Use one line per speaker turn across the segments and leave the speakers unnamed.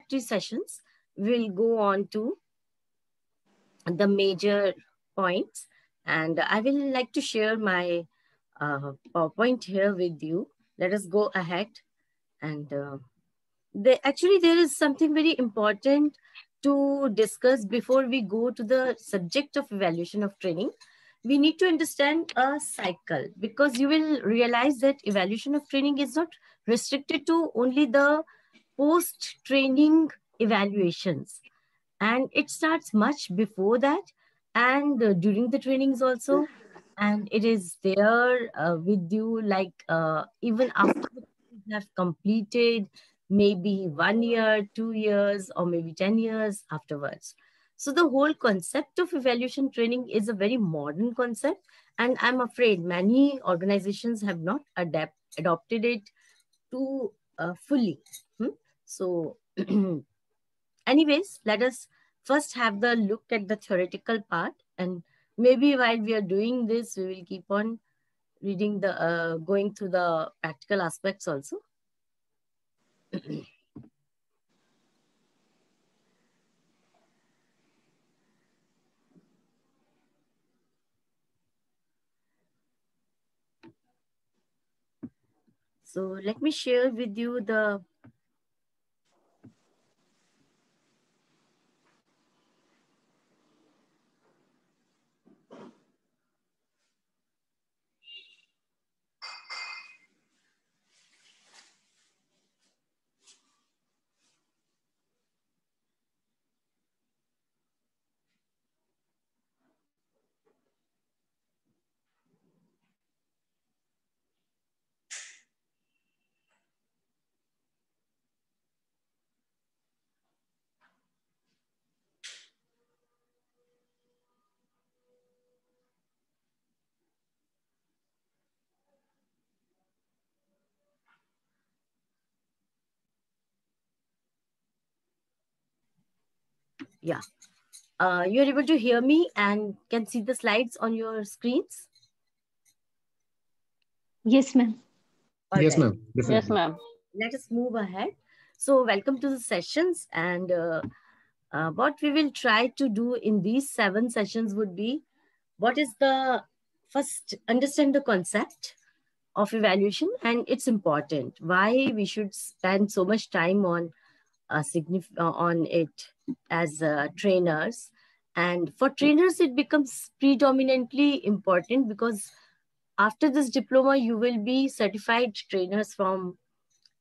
introductory sessions, we'll go on to the major points. And I will like to share my PowerPoint here with you. Let us go ahead. And actually, there is something very important to discuss before we go to the subject of evaluation of training. We need to understand a cycle, because you will realize that evaluation of training is not restricted to only the post-training evaluations, and it starts much before that, and during the trainings also, and it is there with you, like even after the trainings have completed, maybe 1 year, 2 years, or maybe 10 years afterwards. So the whole concept of evaluation training is a very modern concept, and I'm afraid many organizations have not adopted it too fully. So anyways, let us first have the look at the theoretical part, and maybe while we are doing this, we will keep on reading the going through the practical aspects also. So let me share with you the yeah. You're able to hear me and can see the slides on your screens?
Yes, ma'am.
All
Yes,
right.
ma'am.
Yes, ma'am.
Let us move ahead. So welcome to the sessions, and what we will try to do in these 7 sessions would be, what is the first, understand the concept of evaluation and it's important, why we should spend so much time on on it as trainers. And for trainers it becomes predominantly important, because after this diploma you will be certified trainers from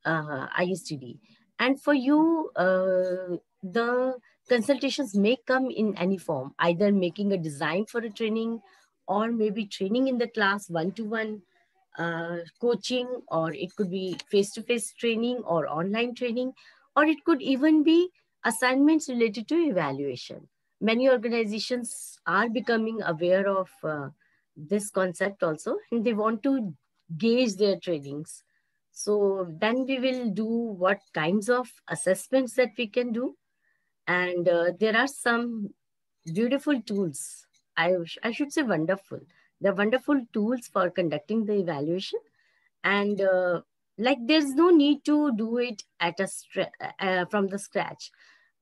ISTD. And for you, the consultations may come in any form, either making a design for a training, or maybe training in the class one-to-one coaching, or it could be face-to-face training or online training, or it could even be assignments related to evaluation. Many organizations are becoming aware of this concept also, and they want to gauge their trainings. So then we will do what kinds of assessments that we can do. And there are some beautiful tools. I should say wonderful. They're wonderful tools for conducting the evaluation. And like there's no need to do it at from the scratch.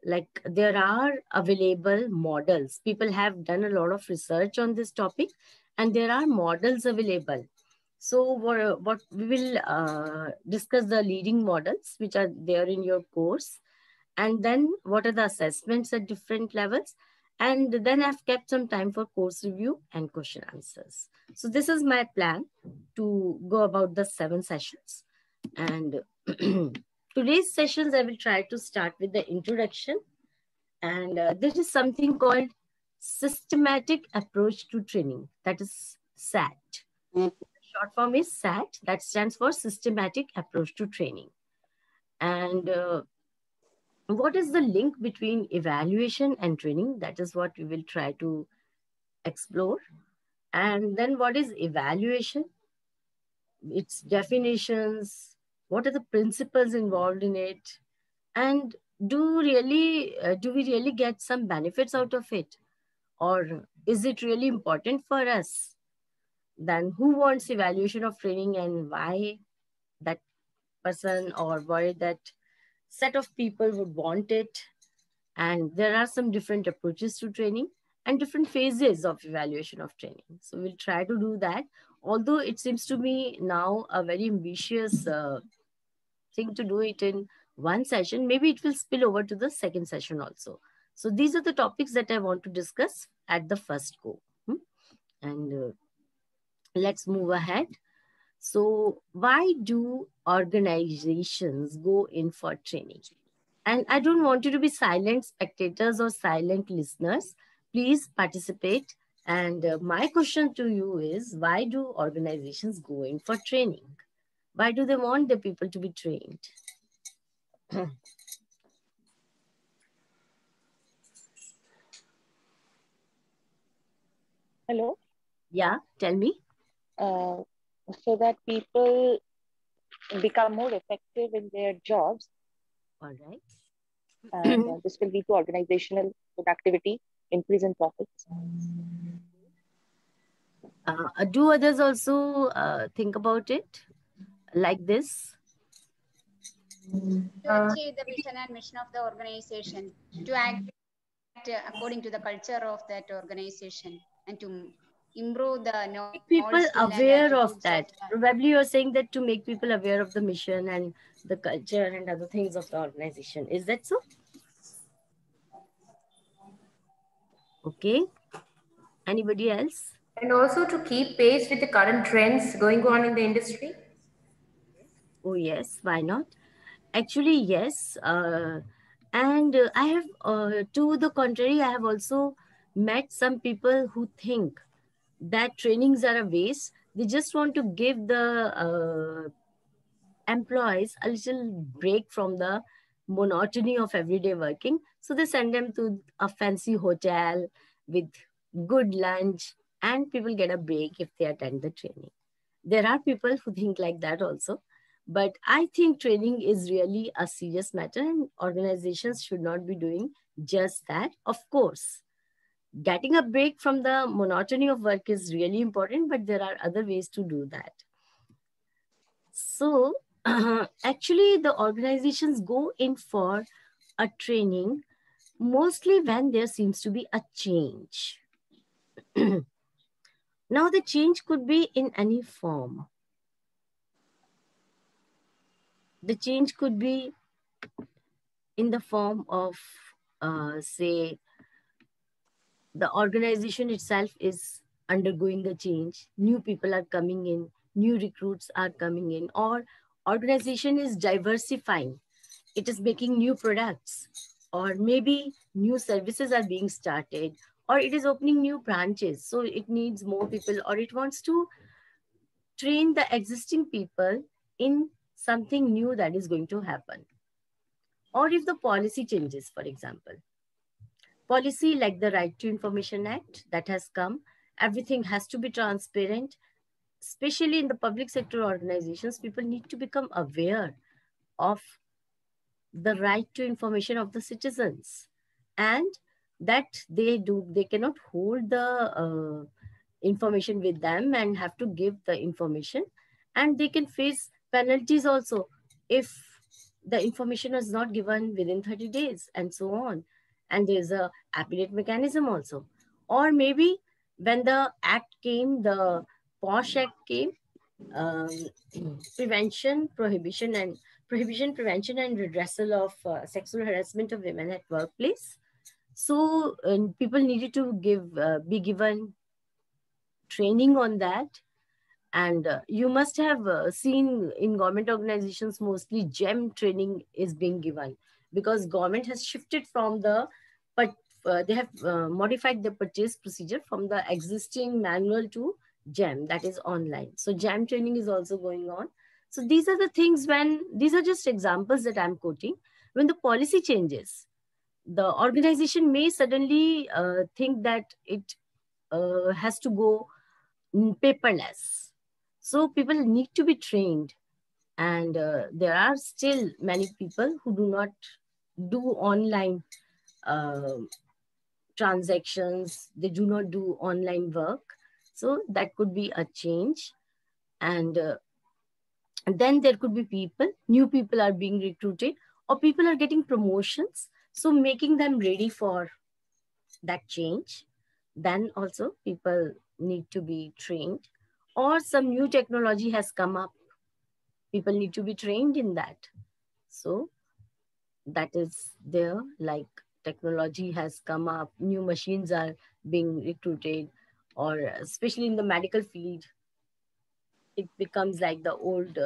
Like there are available models. People have done a lot of research on this topic, and there are models available. So what we will discuss the leading models which are there in your course, and then what are the assessments at different levels, and then I've kept some time for course review and question answers. So this is my plan to go about the 7 sessions. And today's sessions I will try to start with the introduction, and there is something called systematic approach to training, that is SAT. Short form is SAT, that stands for systematic approach to training. And what is the link between evaluation and training? That is what we will try to explore. And then what is evaluation? Its definitions, what are the principles involved in it? And do we really get some benefits out of it? Or is it really important for us? Then who wants evaluation of training, and why that person or why that set of people would want it. And there are some different approaches to training and different phases of evaluation of training. So we'll try to do that. Although it seems to me now a very ambitious thing to do it in one session, maybe it will spill over to the second session also. So these are the topics that I want to discuss at the first go. And let's move ahead. So why do organizations go in for training? And I don't want you to be silent spectators or silent listeners. Please participate. And my question to you is, why do organizations go in for training? Why do they want the people to be trained?
Hello?
Yeah, tell me.
So that people become more effective in their jobs.
All right.
And this will lead to organizational productivity, increase in profits.
Do others also think about it like this?
To achieve the vision and mission of the organization, to act according to the culture of that organization, and to improve the knowledge,
People
skill, and
aware of
attitudes
that. Probably you're saying that to make people aware of the mission and the culture and other things of the organization. Is that so? Okay. Anybody else?
And also to keep pace with the current trends going on in the industry?
Oh, yes. Why not? Actually, yes. And I have, to the contrary, I have also met some people who think that trainings are a waste. They just want to give the employees a little break from the monotony of everyday working. So they send them to a fancy hotel with good lunch, and people get a break if they attend the training. There are people who think like that also. But I think training is really a serious matter, and organizations should not be doing just that. Of course, getting a break from the monotony of work is really important, but there are other ways to do that. So, actually, the organizations go in for a training mostly when there seems to be a change. Now, the change could be in any form. The change could be in the form of, say, the organization itself is undergoing a change. New people are coming in, new recruits are coming in, or organization is diversifying. It is making new products, or maybe new services are being started, or it is opening new branches. So it needs more people, or it wants to train the existing people in something new that is going to happen. Or if the policy changes, for example, policy like the Right to Information Act that has come, everything has to be transparent. Especially in the public sector organizations, people need to become aware of the right to information of the citizens, and that they cannot hold the information with them and have to give the information, and they can face penalties also if the information is not given within 30 days and so on. And there's a appellate mechanism also. Or maybe when the act came, the POSH Act came, um, prevention, prevention and redressal of sexual harassment of women at workplace. So people needed to be given training on that. And you must have seen in government organizations, mostly GEM training is being given, because government has shifted from but they have modified the purchase procedure from the existing manual to GEM, that is online. So GEM training is also going on. So these are the things, when these are just examples that I'm quoting. When the policy changes, the organization may suddenly think that it has to go paperless. So people need to be trained. And there are still many people who do not do online uh, transactions. They do not do online work. So that could be a change. And then there could be new people are being recruited, or people are getting promotions, so making them ready for that change. Then also people need to be trained, or some new technology has come up, people need to be trained in that. So that is there, like technology has come up, new machines are being recruited, or especially in the medical field, it becomes like the old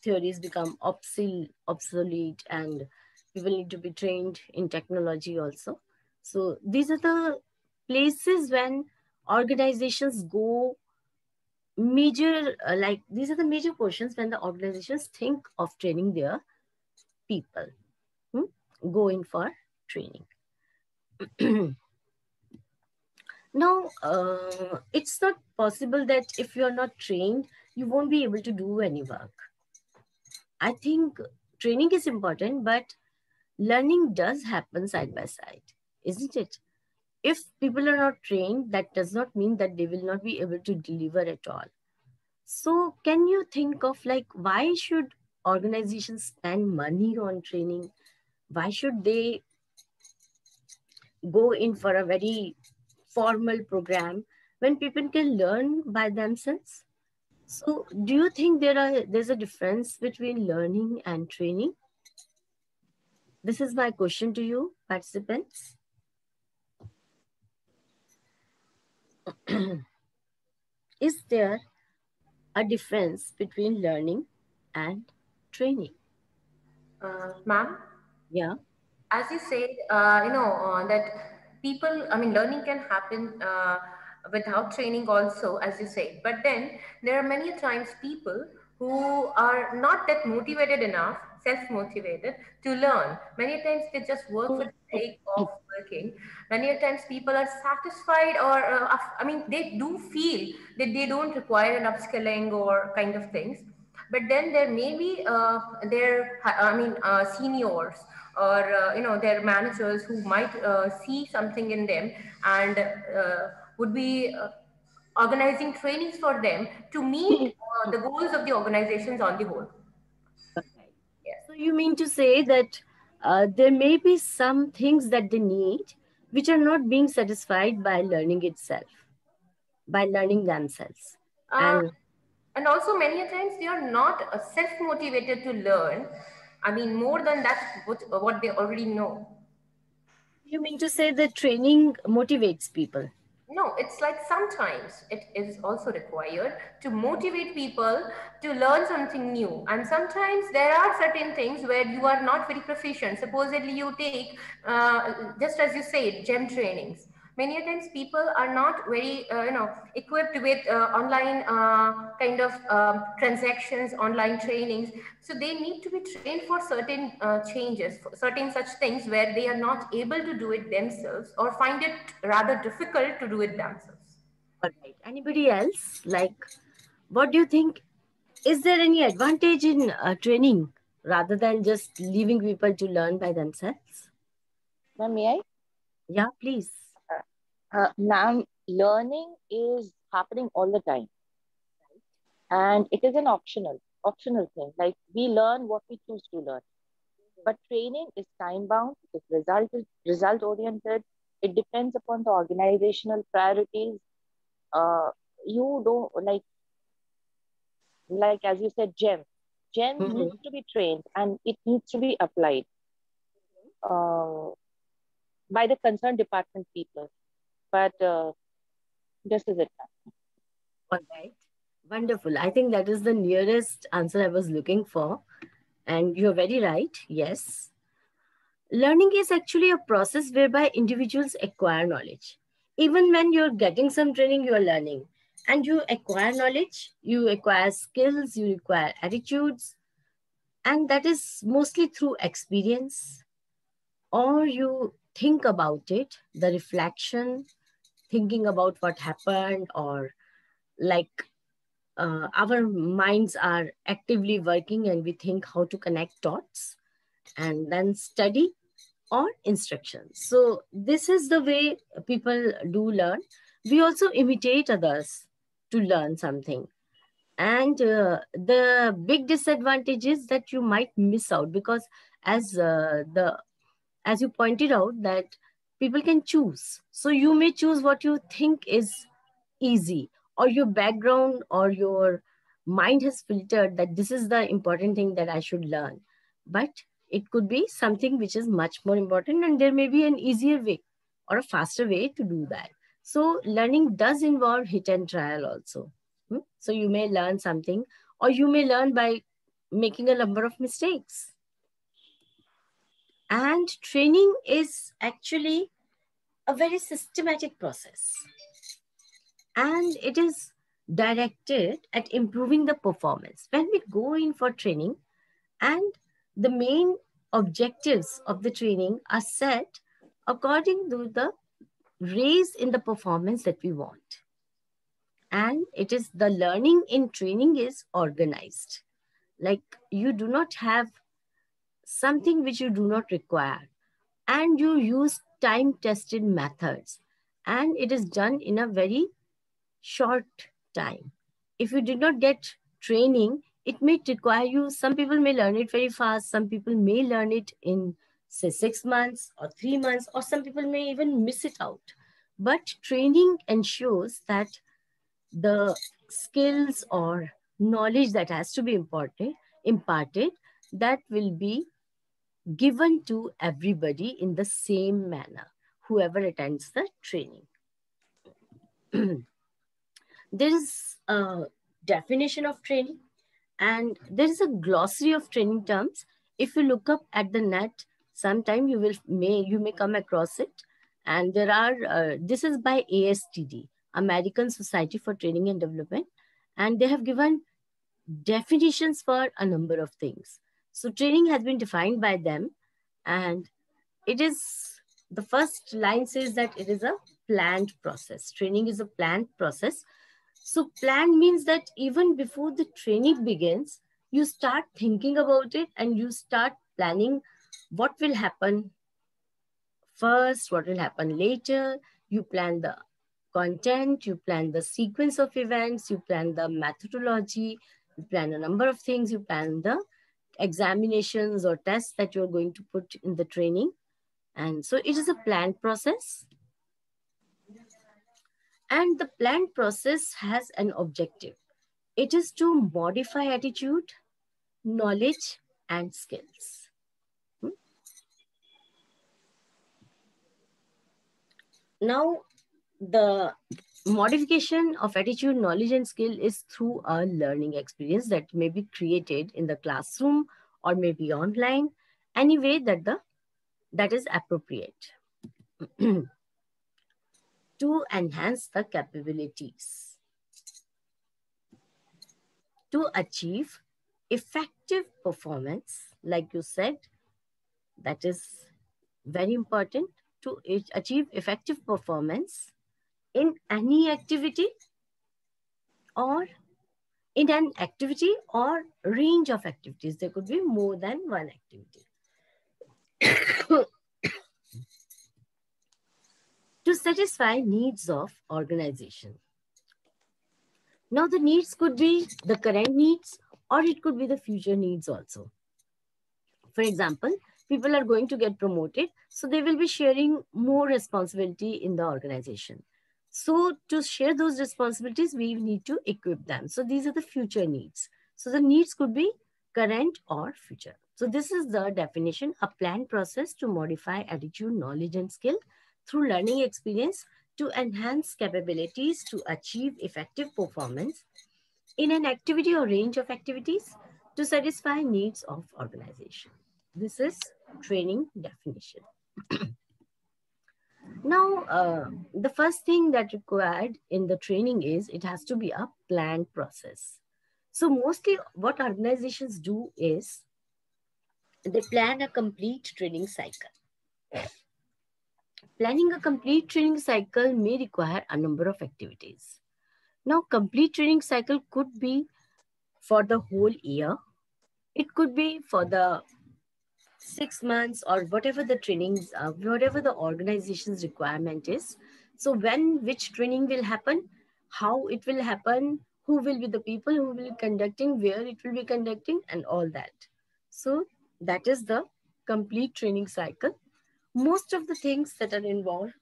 theories become obsolete, and people need to be trained in technology also. So these are the places when organizations go major, like these are the major portions when the organizations think of training their people, go in for training. Now, it's not possible that if you're not trained, you won't be able to do any work. I think training is important, but learning does happen side by side, isn't it? If people are not trained, that does not mean that they will not be able to deliver at all. So can you think of like, why should organizations spend money on training? Why should they go in for a very formal program when people can learn by themselves? So do you think there's a difference between learning and training? This is my question to you, participants. Is there a difference between learning and training?
Ma'am?
Yeah.
As you said, that people, I mean, learning can happen without training also, as you say. But then there are many times people who are not that motivated enough, self-motivated to learn. Many times they just work for the sake of working. Many times people are satisfied, or I mean, they do feel that they don't require an upskilling or kind of things. But then there may be seniors, or their managers who might see something in them, and would be organizing trainings for them to meet the goals of the organizations on the whole.
Okay. So you mean to say that there may be some things that they need which are not being satisfied by learning itself, by learning themselves.
And also many a times they are not self-motivated to learn. I mean, more than that, what they already know.
You mean to say that training motivates people?
No, it's like sometimes it is also required to motivate people to learn something new. And sometimes there are certain things where you are not very proficient. Supposedly you take, just as you said, GEM trainings. Many times people are not very, equipped with online kind of transactions, online trainings. So they need to be trained for certain changes, for certain such things where they are not able to do it themselves, or find it rather difficult to do it themselves.
All right. Anybody else? Like, what do you think? Is there any advantage in training rather than just leaving people to learn by themselves?
Ma'am, may I?
Yeah, please.
Ma'am, learning is happening all the time. And it is an optional thing. Like, we learn what we choose to learn. But training is time bound, it's result oriented. It depends upon the organizational priorities. You don't like as you said, GEM needs to be trained and it needs to be applied by the concerned department people. But this is it.
All right. Wonderful. I think that is the nearest answer I was looking for. And you're very right. Yes. Learning is actually a process whereby individuals acquire knowledge. Even when you're getting some training, you're learning. And you acquire knowledge, you acquire skills, you acquire attitudes. And that is mostly through experience. Or you think about it, the reflection, thinking about what happened, or like our minds are actively working and we think how to connect dots, and then study or instructions. So this is the way people do learn. We also imitate others to learn something. And the big disadvantage is that you might miss out, because as as you pointed out, that people can choose. So you may choose what you think is easy, or your background or your mind has filtered that this is the important thing that I should learn. But it could be something which is much more important, and there may be an easier way or a faster way to do that. So learning does involve hit and trial also. So you may learn something, or you may learn by making a number of mistakes. And training is actually a very systematic process, and it is directed at improving the performance. When we go in for training, and the main objectives of the training are set according to the raise in the performance that we want. And it is the learning in training is organized. Like, you do not have something which you do not require, and you use time-tested methods, and it is done in a very short time. If you did not get training, it may require you, some people may learn it very fast, some people may learn it in say 6 months or 3 months, or some people may even miss it out. But training ensures that the skills or knowledge that has to be imparted, that will be given to everybody in the same manner, whoever attends the training. There is a definition of training, and there is a glossary of training terms. If you look up at the net, sometime you may come across it. And there are, this is by ASTD, American Society for Training and Development, and they have given definitions for a number of things. So training has been defined by them, and it is, the first line says that it is a planned process. Training is a planned process. So planned means that even before the training begins, you start thinking about it, and you start planning what will happen first, what will happen later. You plan the content, you plan the sequence of events, you plan the methodology, you plan a number of things, you plan the examinations or tests that you're going to put in the training. And so it is a planned process. And the planned process has an objective. It is to modify attitude, knowledge, and skills. Now, the modification of attitude, knowledge, and skill is through a learning experience that may be created in the classroom or maybe online, any way that is appropriate to enhance the capabilities, to achieve effective performance. Like you said, that is very important, to achieve effective performance in any activity, or in an activity or range of activities. There could be more than one activity. To satisfy needs of organization. Now, the needs could be the current needs, or it could be the future needs also. For example, people are going to get promoted, so they will be sharing more responsibility in the organization. So to share those responsibilities, we need to equip them. So these are the future needs. So the needs could be current or future. So this is the definition: a planned process to modify attitude, knowledge, and skill through learning experience to enhance capabilities to achieve effective performance in an activity or range of activities to satisfy needs of organization. This is training definition. Now, the first thing that required in the training is it has to be a planned process. So mostly what organizations do is they plan a complete training cycle. Planning a complete training cycle may require a number of activities. Now, complete training cycle could be for the whole year. It could be for the 6 months, or whatever the trainings, whatever the organization's requirement is. So when which training will happen, how it will happen, who will be the people who will be conducting, where it will be conducting, and all that. So that is the complete training cycle. Most of the things that are involved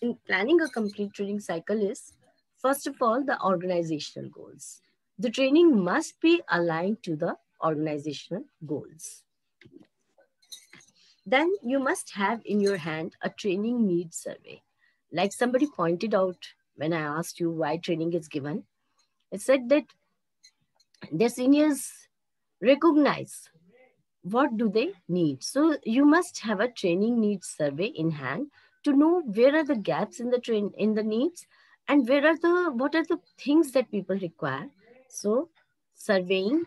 in planning a complete training cycle is, first of all, the organizational goals. The training must be aligned to the organizational goals. Then you must have in your hand a training needs survey. Like somebody pointed out when I asked you why training is given, it said that their seniors recognize what do they need. So you must have a training needs survey in hand to know where are the gaps in the needs, and what are the things that people require. So surveying,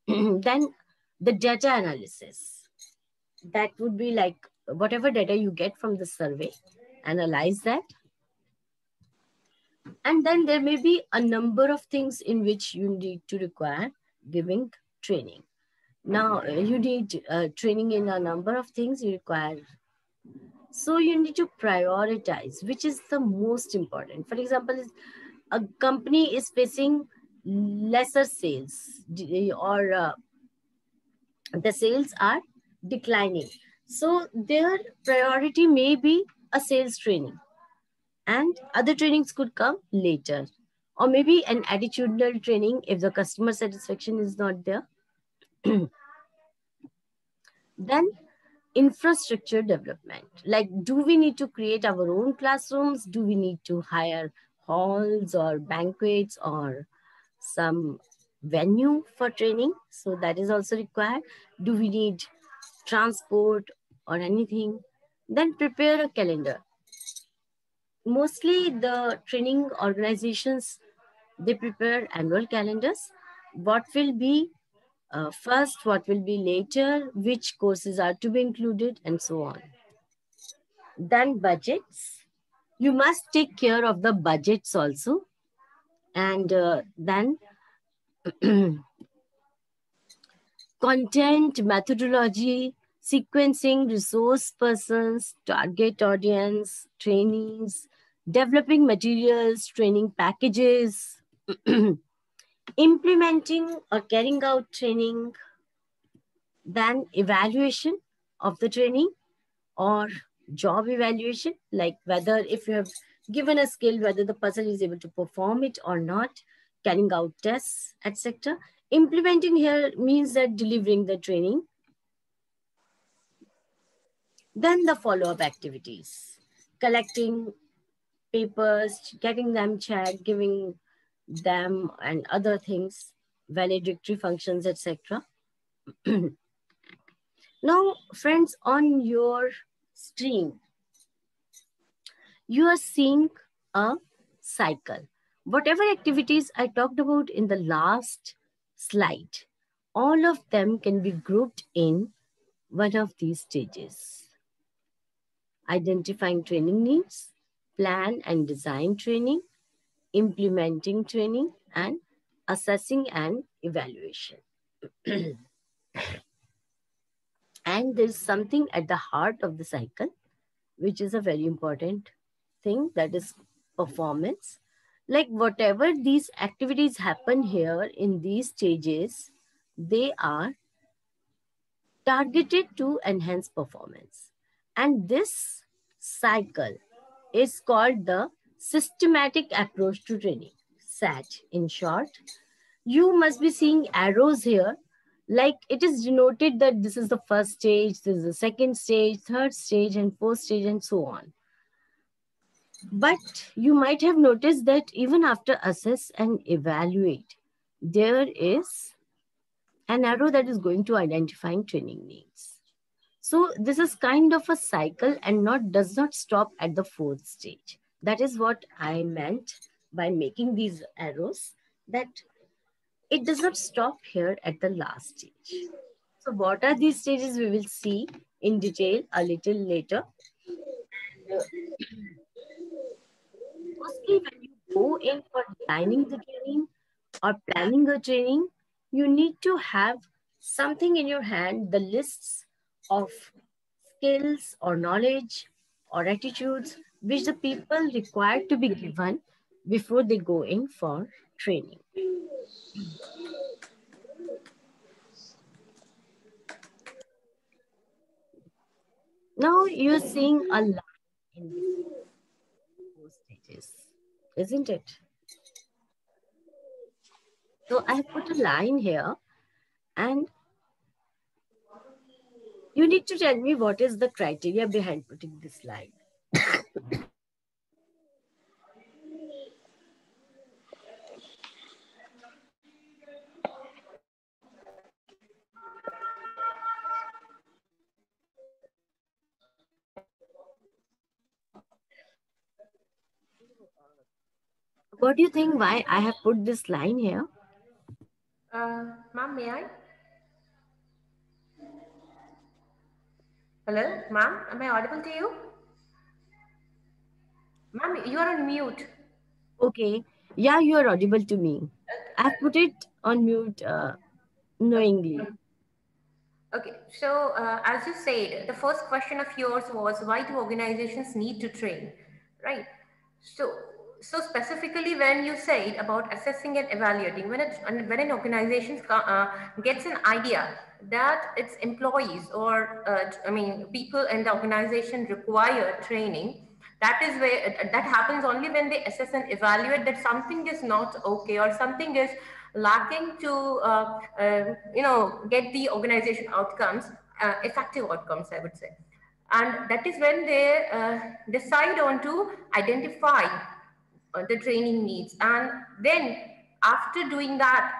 then the data analysis. That would be like whatever data you get from the survey, analyze that. And then there may be a number of things in which you need to require giving training. Now, you need training in a number of things you require. So you need to prioritize which is the most important. For example, a company is facing lesser sales, or the sales are declining. So their priority may be a sales training, and other trainings could come later. Or maybe an attitudinal training if the customer satisfaction is not there. Then infrastructure development. Like, do we need to create our own classrooms? Do we need to hire halls or banquets or some venue for training? So that is also required. Do we need transport or anything? Then prepare a calendar. Mostly the training organizations, they prepare annual calendars. What will be first, what will be later, which courses are to be included, and so on. Then budgets. You must take care of the budgets also. And then content, methodology, sequencing, resource persons, target audience, trainees, developing materials, training packages, implementing or carrying out training, then evaluation of the training or job evaluation, like whether if you have given a skill, whether the person is able to perform it or not, carrying out tests, etc. Implementing here means that delivering the training. Then the follow-up activities, collecting papers, getting them checked, giving them and other things, valedictory functions, etc. Now, friends, on your screen, you are seeing a cycle. Whatever activities I talked about in the last slide, all of them can be grouped in one of these stages. Identifying training needs, plan and design training, implementing training, and assessing and evaluation. And there's something at the heart of the cycle, which is a very important thing, that is performance. Like whatever these activities happen here in these stages, they are targeted to enhance performance. And this cycle is called the systematic approach to training, SAT in short. You must be seeing arrows here, like it is denoted that this is the first stage, this is the second stage, third stage, and fourth stage, and so on. But you might have noticed that even after assess and evaluate, there is an arrow that is going to identifying training needs. So this is kind of a cycle and does not stop at the fourth stage. That is what I meant by making these arrows, that it does not stop here at the last stage. So what are these stages? We will see in detail a little later. Mostly when you go in for designing the training or planning a training, you need to have something in your hand, the lists of skills or knowledge or attitudes which the people required to be given before they go in for training. Now you're seeing a line in between those stages, isn't it? So I have put a line here, and you need to tell me what is the criteria behind putting this line. What do you think why I have put this line here?
Ma'am, may I? Hello, ma'am, am I audible to you? Ma'am, you are on mute.
Okay. Yeah, you are audible to me. I've put it on mute knowingly.
Okay, so as you said, the first question of yours was why do organizations need to train, right? So, so specifically when you said about assessing and evaluating, when an organization gets an idea that its employees or people in the organization require training, that is where that happens only when they assess and evaluate that something is not okay or something is lacking to get the organization outcomes, effective outcomes, I would say. And that is when they decide on to identify the training needs, and then after doing that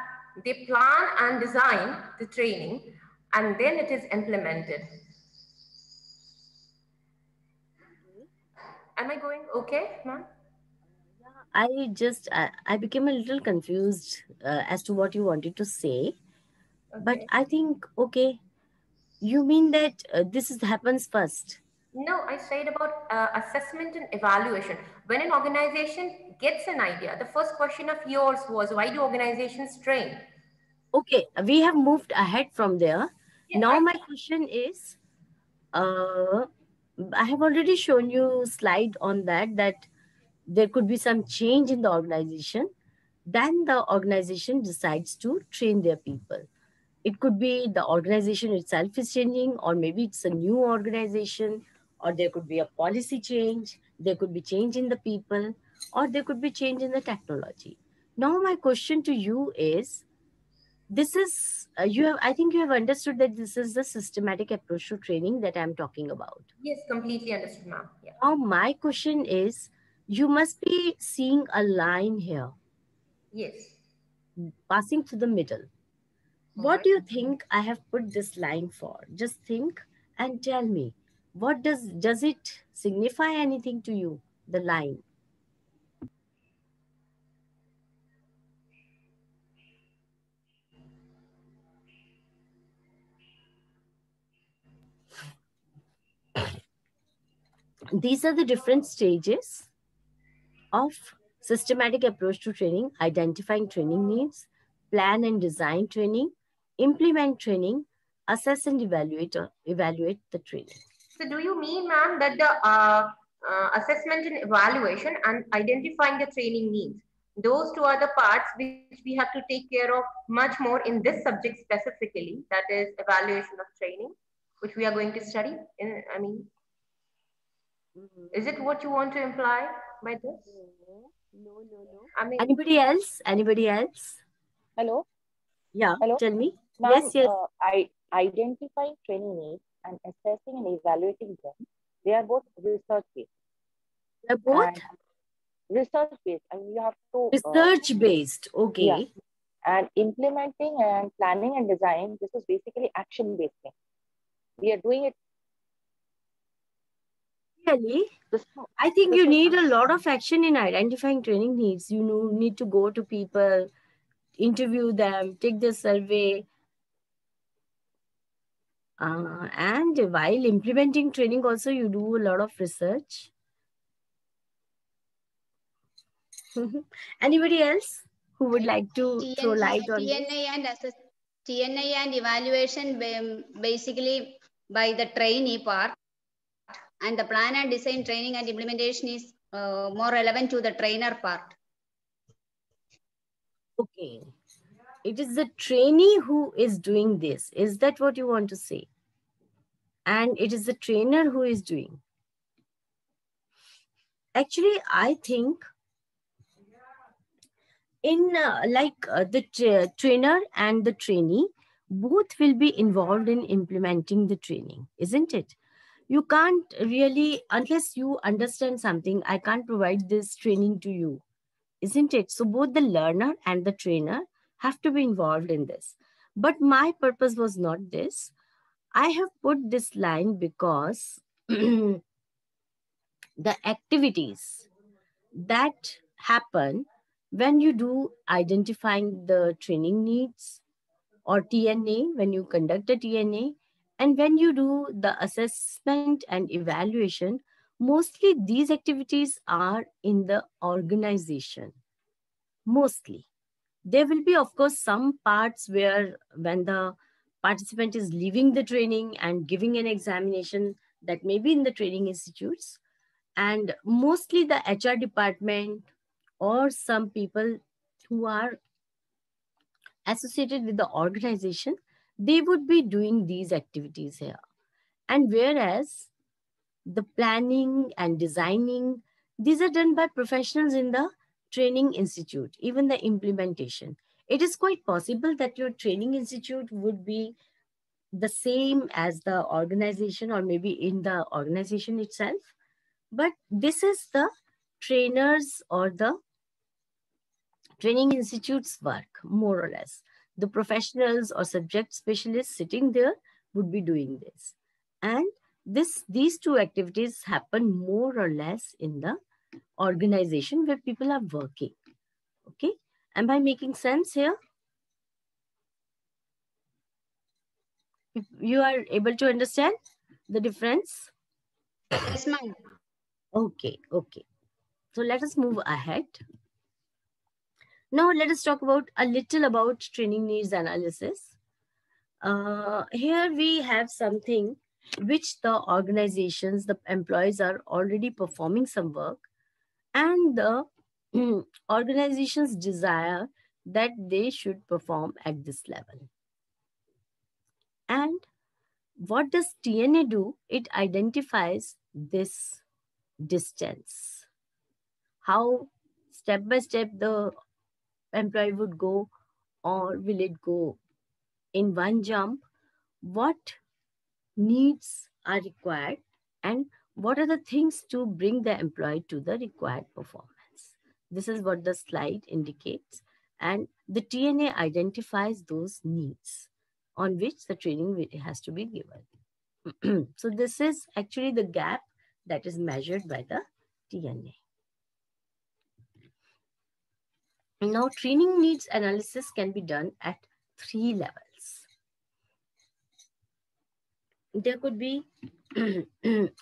they plan and design the training, and then it is implemented. Am I going okay, ma'am?
I became a little confused as to what you wanted to say, but
Okay.
I think, okay, you mean that happens first.
No, I said about assessment and evaluation. When an organization gets an idea, the first question of yours was why do organizations train?
Okay, we have moved ahead from there.
Yeah,
Now my question is, I have already shown you a slide on that there could be some change in the organization. Then the organization decides to train their people. It could be the organization itself is changing, or maybe it's a new organization, or there could be a policy change, there could be change in the people, or there could be change in the technology. Now my question to you is, this is I think you have understood that this is the systematic approach to training that I'm talking about.
yes, completely understood, ma'am. Yeah.
Now my question is, you must be seeing a line here
Yes.
passing through the middle. What do you think I have put this line for? Just think and tell me, what does it signify anything to you, the line? These are the different stages of systematic approach to training: identifying training needs, plan and design training, implement training, assess and evaluate the training.
So do you mean, ma'am, that the assessment and evaluation and identifying the training needs, those two are the parts which we have to take care of much more in this subject specifically, that is evaluation of training, which we are going to study? Is it what you want to imply by this?
No.
I mean,
Anybody else? Anybody else?
Hello?
Yeah,
Hello?
tell me.
Ma'am,
Yes.
identifying training needs and assessing and evaluating them, they are both research-based.
They're both
And research-based, and you have to...
research-based. Okay.
Yeah. And implementing and planning and design, this is basically action-based thing. We are doing it.
Really? I think you need a lot of action in identifying training needs. You need to go to people, interview them, take the survey. And while implementing training also, you do a lot of research. Anybody else who would like to throw light on this?
TNI and evaluation basically by the trainee part, and the plan and design training and implementation is more relevant to the trainer part.
Okay. It is the trainee who is doing this. Is that what you want to say? And it is the trainer who is doing. Actually, I think in the trainer and the trainee, both will be involved in implementing the training, isn't it? You can't really, unless you understand something, I can't provide this training to you, isn't it? So both the learner and the trainer have to be involved in this. But my purpose was not this. I have put this line because the activities that happen when you do identifying the training needs or TNA, when you conduct a TNA, and when you do the assessment and evaluation, mostly these activities are in the organization. Mostly. There will be, of course, some parts where when the participant is leaving the training and giving an examination, that may be in the training institutes, and mostly the HR department or some people who are associated with the organization, they would be doing these activities here. And whereas the planning and designing, these are done by professionals in the training institute, even the implementation. It is quite possible that your training institute would be the same as the organization or maybe in the organization itself. But this is the trainers or the training institute's work, more or less. The professionals or subject specialists sitting there would be doing this. And these two activities happen more or less in the organization where people are working. Okay? Am I making sense here? If you are able to understand the difference?
Yes, ma'am.
Okay, okay. So let us move ahead. Now let us talk about a little about training needs analysis. Here we have something which the organizations, the employees are already performing some work, and the organizations desire that they should perform at this level. And what does TNA do? It identifies this distance. How step by step the employee would go, or will it go in one jump? What needs are required, and what are the things to bring the employee to the required performance. This is what the slide indicates, and the TNA identifies those needs on which the training has to be given. So this is actually the gap that is measured by the TNA. Now, training needs analysis can be done at 3 levels. There could be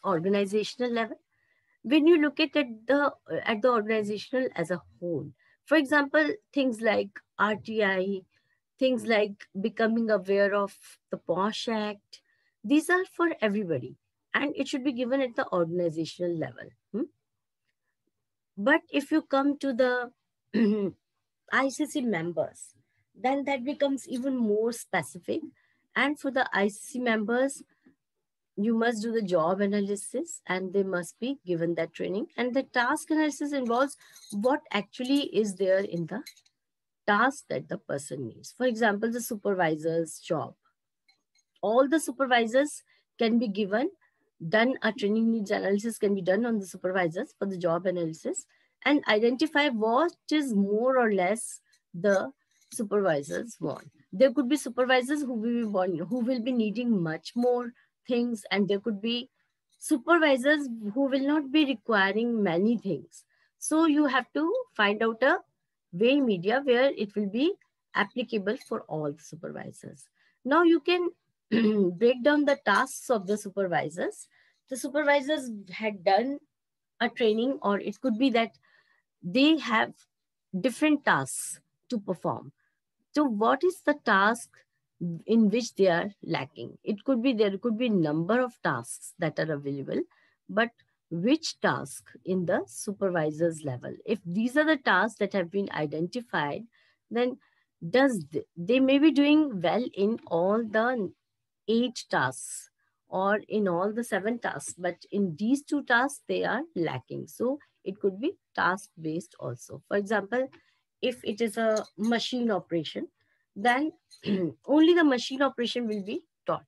organizational level. When you look at the organizational as a whole, for example, things like RTI, things like becoming aware of the POSH Act, these are for everybody, and it should be given at the organizational level. But if you come to the ICC members, then that becomes even more specific. And for the ICC members, you must do the job analysis and they must be given that training. And the task analysis involves what actually is there in the task that the person needs. For example, the supervisor's job. All the supervisors can be given, done a training needs analysis can be done on the supervisors for the job analysis and identify what is more or less the supervisors want. There could be supervisors who will be needing much more things, and there could be supervisors who will not be requiring many things. So you have to find out a way media where it will be applicable for all the supervisors. Now you can break down the tasks of the supervisors. The supervisors had done a training, or it could be that they have different tasks to perform. So what is the task in which they are lacking? It could be there could be number of tasks that are available, but which task in the supervisor's level? If these are the tasks that have been identified, then they may be doing well in all the 8 tasks or in all the 7 tasks, but in these 2 tasks they are lacking. So it could be task based also. For example, if it is a machine operation, then only the machine operation will be taught.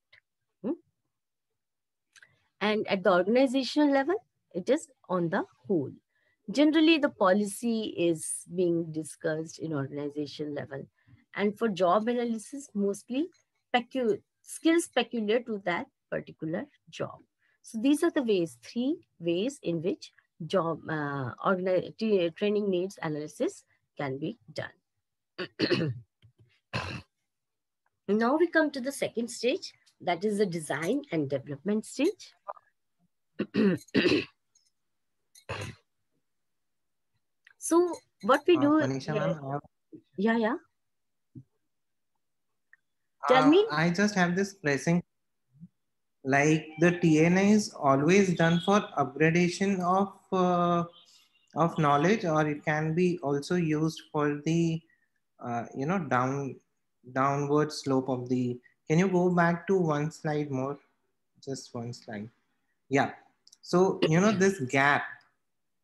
And at the organizational level, it is on the whole. Generally, the policy is being discussed in organization level. And for job analysis, mostly skills peculiar to that particular job. So these are the ways, 3 ways in which job training needs analysis can be done. Now we come to the second stage, that is the design and development stage. So what we do,
Manisha ma'am,
yeah. Tell me.
I just have this pressing, like the TNA is always done for upgradation of knowledge, or it can be also used for the downward slope of the. Can you go back to one slide more? Just one slide. Yeah. So this gap,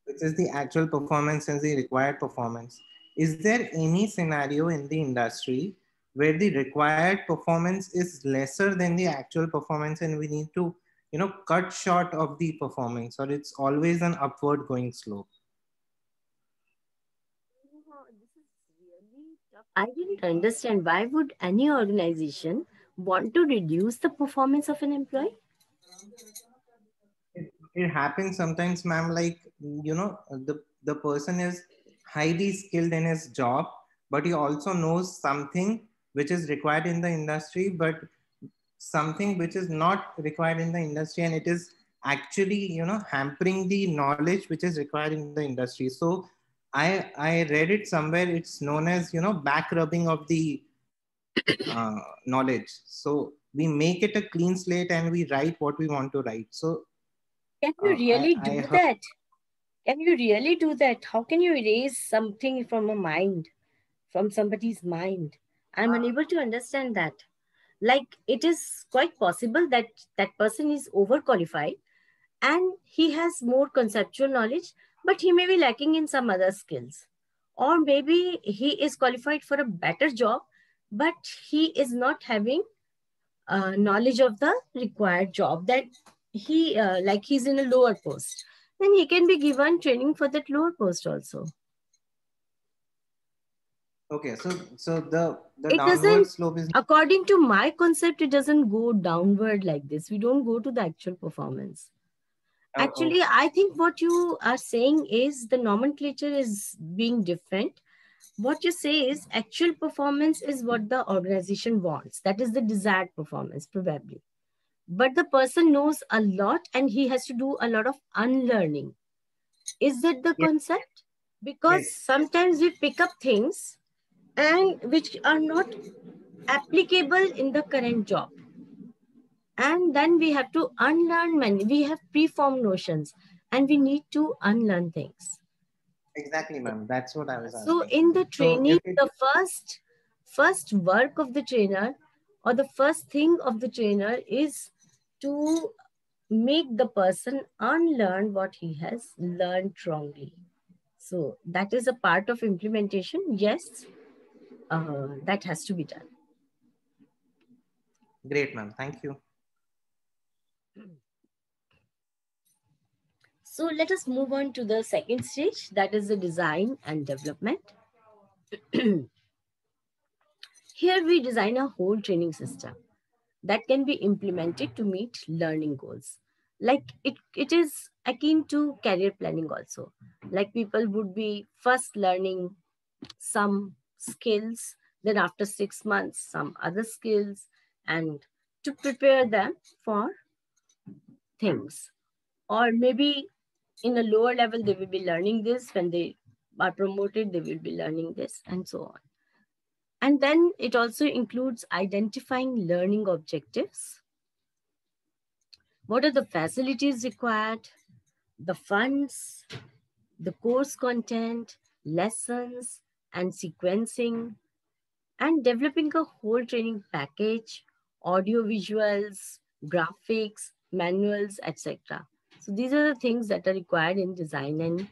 which is the actual performance and the required performance. Is there any scenario in the industry where the required performance is lesser than the actual performance and we need to, cut short of the performance, or it's always an upward going slope?
I didn't understand, why would any organization want to reduce the performance of an employee?
It happens sometimes, ma'am, like, the person is highly skilled in his job, but he also knows something which is required in the industry, but something which is not required in the industry, and it is actually, hampering the knowledge which is required in the industry. So I read it somewhere, it's known as, back rubbing of the knowledge. So we make it a clean slate and we write what we want to write. So
can you really do that? Can you really do that? How can you erase something from a mind, from somebody's mind? I'm unable to understand that. Like, it is quite possible that that person is overqualified and he has more conceptual knowledge, but he may be lacking in some other skills. Or maybe he is qualified for a better job, but he is not having knowledge of the required job, that he like he's in a lower post, then he can be given training for that lower post also.
Okay, so the
it
downward slope is,
according to my concept, it doesn't go downward like this. We don't go to the actual performance. Actually, I think what you are saying is the nomenclature is being different. What you say is actual performance is what the organization wants. That is the desired performance, probably. But the person knows a lot and he has to do a lot of unlearning. Is that the concept? Because sometimes we pick up things and which are not applicable in the current job. And then we have to unlearn many. We have preformed notions and we need to unlearn things.
Exactly, ma'am. That's what I was asking.
So in the training, the first work of the trainer or the first thing of the trainer is to make the person unlearn what he has learned wrongly. So that is a part of implementation. Yes, that has to be done.
Great, ma'am. Thank you.
So let us move on to the second stage, that is the design and development. Here we design a whole training system that can be implemented to meet learning goals. Like it is akin to career planning also. Like people would be first learning some skills, then after 6 months, some other skills, and to prepare them for things. Or maybe in a lower level, they will be learning this. When they are promoted, they will be learning this, and so on. And then it also includes identifying learning objectives. What are the facilities required, the funds, the course content, lessons, and sequencing, and developing a whole training package, audio visuals, graphics, manuals, etc. So these are the things that are required in design and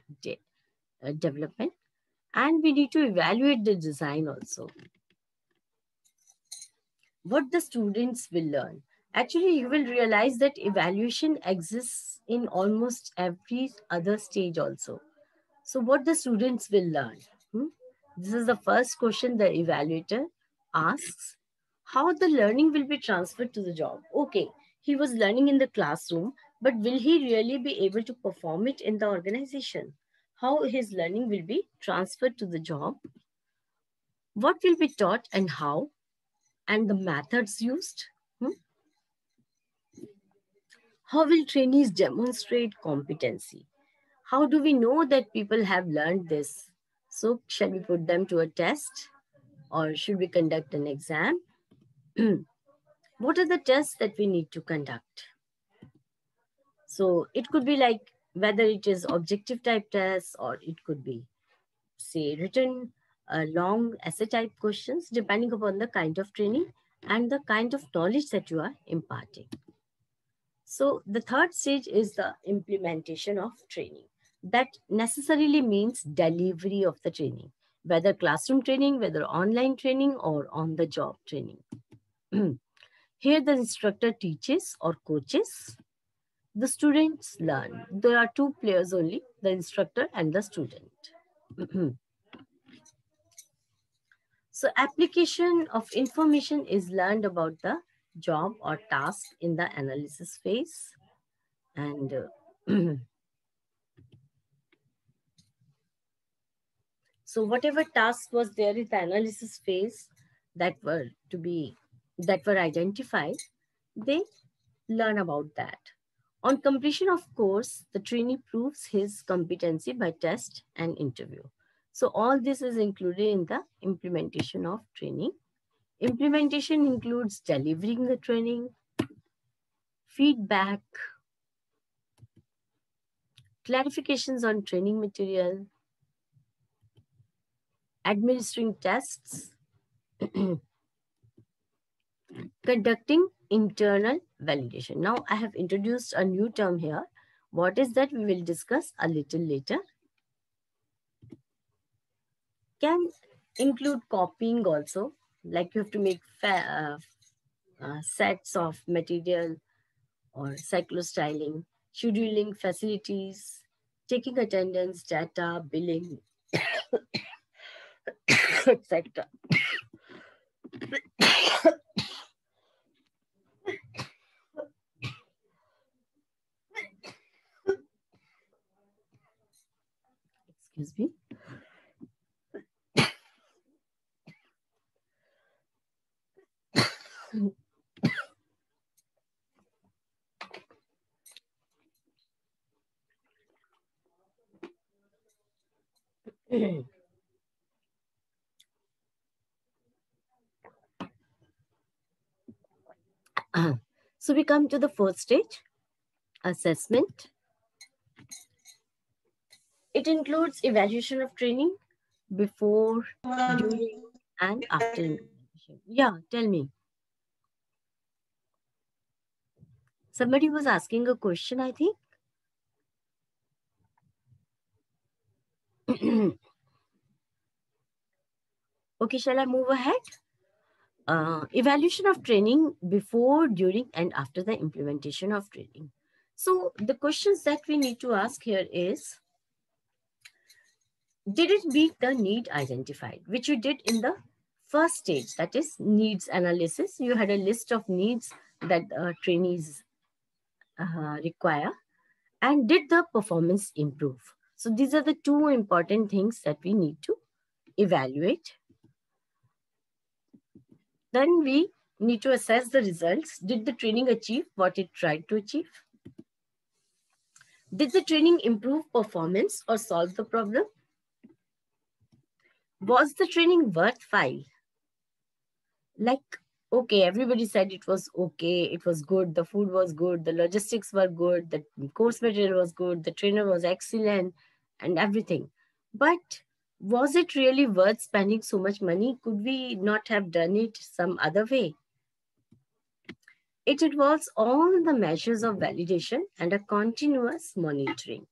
development. And we need to evaluate the design also. What the students will learn. Actually, you will realize that evaluation exists in almost every other stage also. So what the students will learn? This is the first question the evaluator asks. How the learning will be transferred to the job? Okay, he was learning in the classroom, but will he really be able to perform it in the organization? How his learning will be transferred to the job? What will be taught and how? And the methods used? How will trainees demonstrate competency? How do we know that people have learned this? So shall we put them to a test or should we conduct an exam? What are the tests that we need to conduct? So it could be like whether it is objective type tests or it could be, say, written long essay type questions, depending upon the kind of training and the kind of knowledge that you are imparting. So the third stage is the implementation of training. That necessarily means delivery of the training, whether classroom training, whether online training or on the job training. Here the instructor teaches or coaches. The students learn. There are two players only, the instructor and the student. So application of information is learned about the job or task in the analysis phase. And so whatever task was there in the analysis phase that were identified, they learn about that. On completion of course, the trainee proves his competency by test and interview. So all this is included in the implementation of training. Implementation includes delivering the training, feedback, clarifications on training material, administering tests, conducting internal validation. Now I have introduced a new term here. What is that? We will discuss a little later. Can include copying also, like you have to make sets of material or cyclostyling, scheduling facilities, taking attendance, data, billing, etc. Excuse me. So we come to the fourth stage, assessment. It includes evaluation of training before, during, and after implementation. Yeah, tell me. Somebody was asking a question, I think. Okay, shall I move ahead? Evaluation of training before, during, and after the implementation of training. So the questions that we need to ask here is, did it meet the need identified, which you did in the first stage, that is needs analysis. You had a list of needs that trainees require, and did the performance improve? So these are the two important things that we need to evaluate. Then we need to assess the results. Did the training achieve what it tried to achieve? Did the training improve performance or solve the problem? Was the training worthwhile? Like, okay, everybody said it was okay, it was good, the food was good, the logistics were good, the course material was good, the trainer was excellent and everything. But Was it really worth spending so much money? Could we not have done it some other way? It involves all the measures of validation and a continuous monitoring.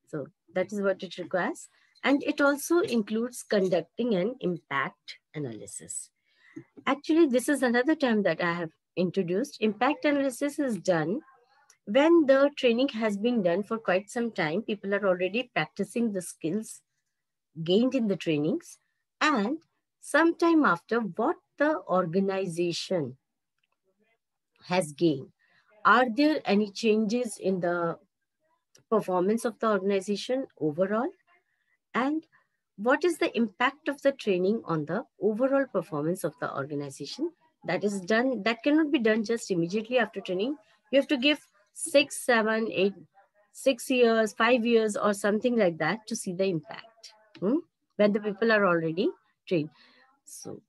So that is what it requires. And it also includes conducting an impact analysis. Actually, this is another term that I have introduced. Impact analysis is done when the training has been done for quite some time. People are already practicing the skills gained in the trainings, and sometime after, what the organization has gained. Are there any changes in the performance of the organization overall? And what is the impact of the training on the overall performance of the organization? That is done, that cannot be done just immediately after training. You have to give 6, 7, 8, 6 years, 5 years, or something like that to see the impact when the people are already trained. So,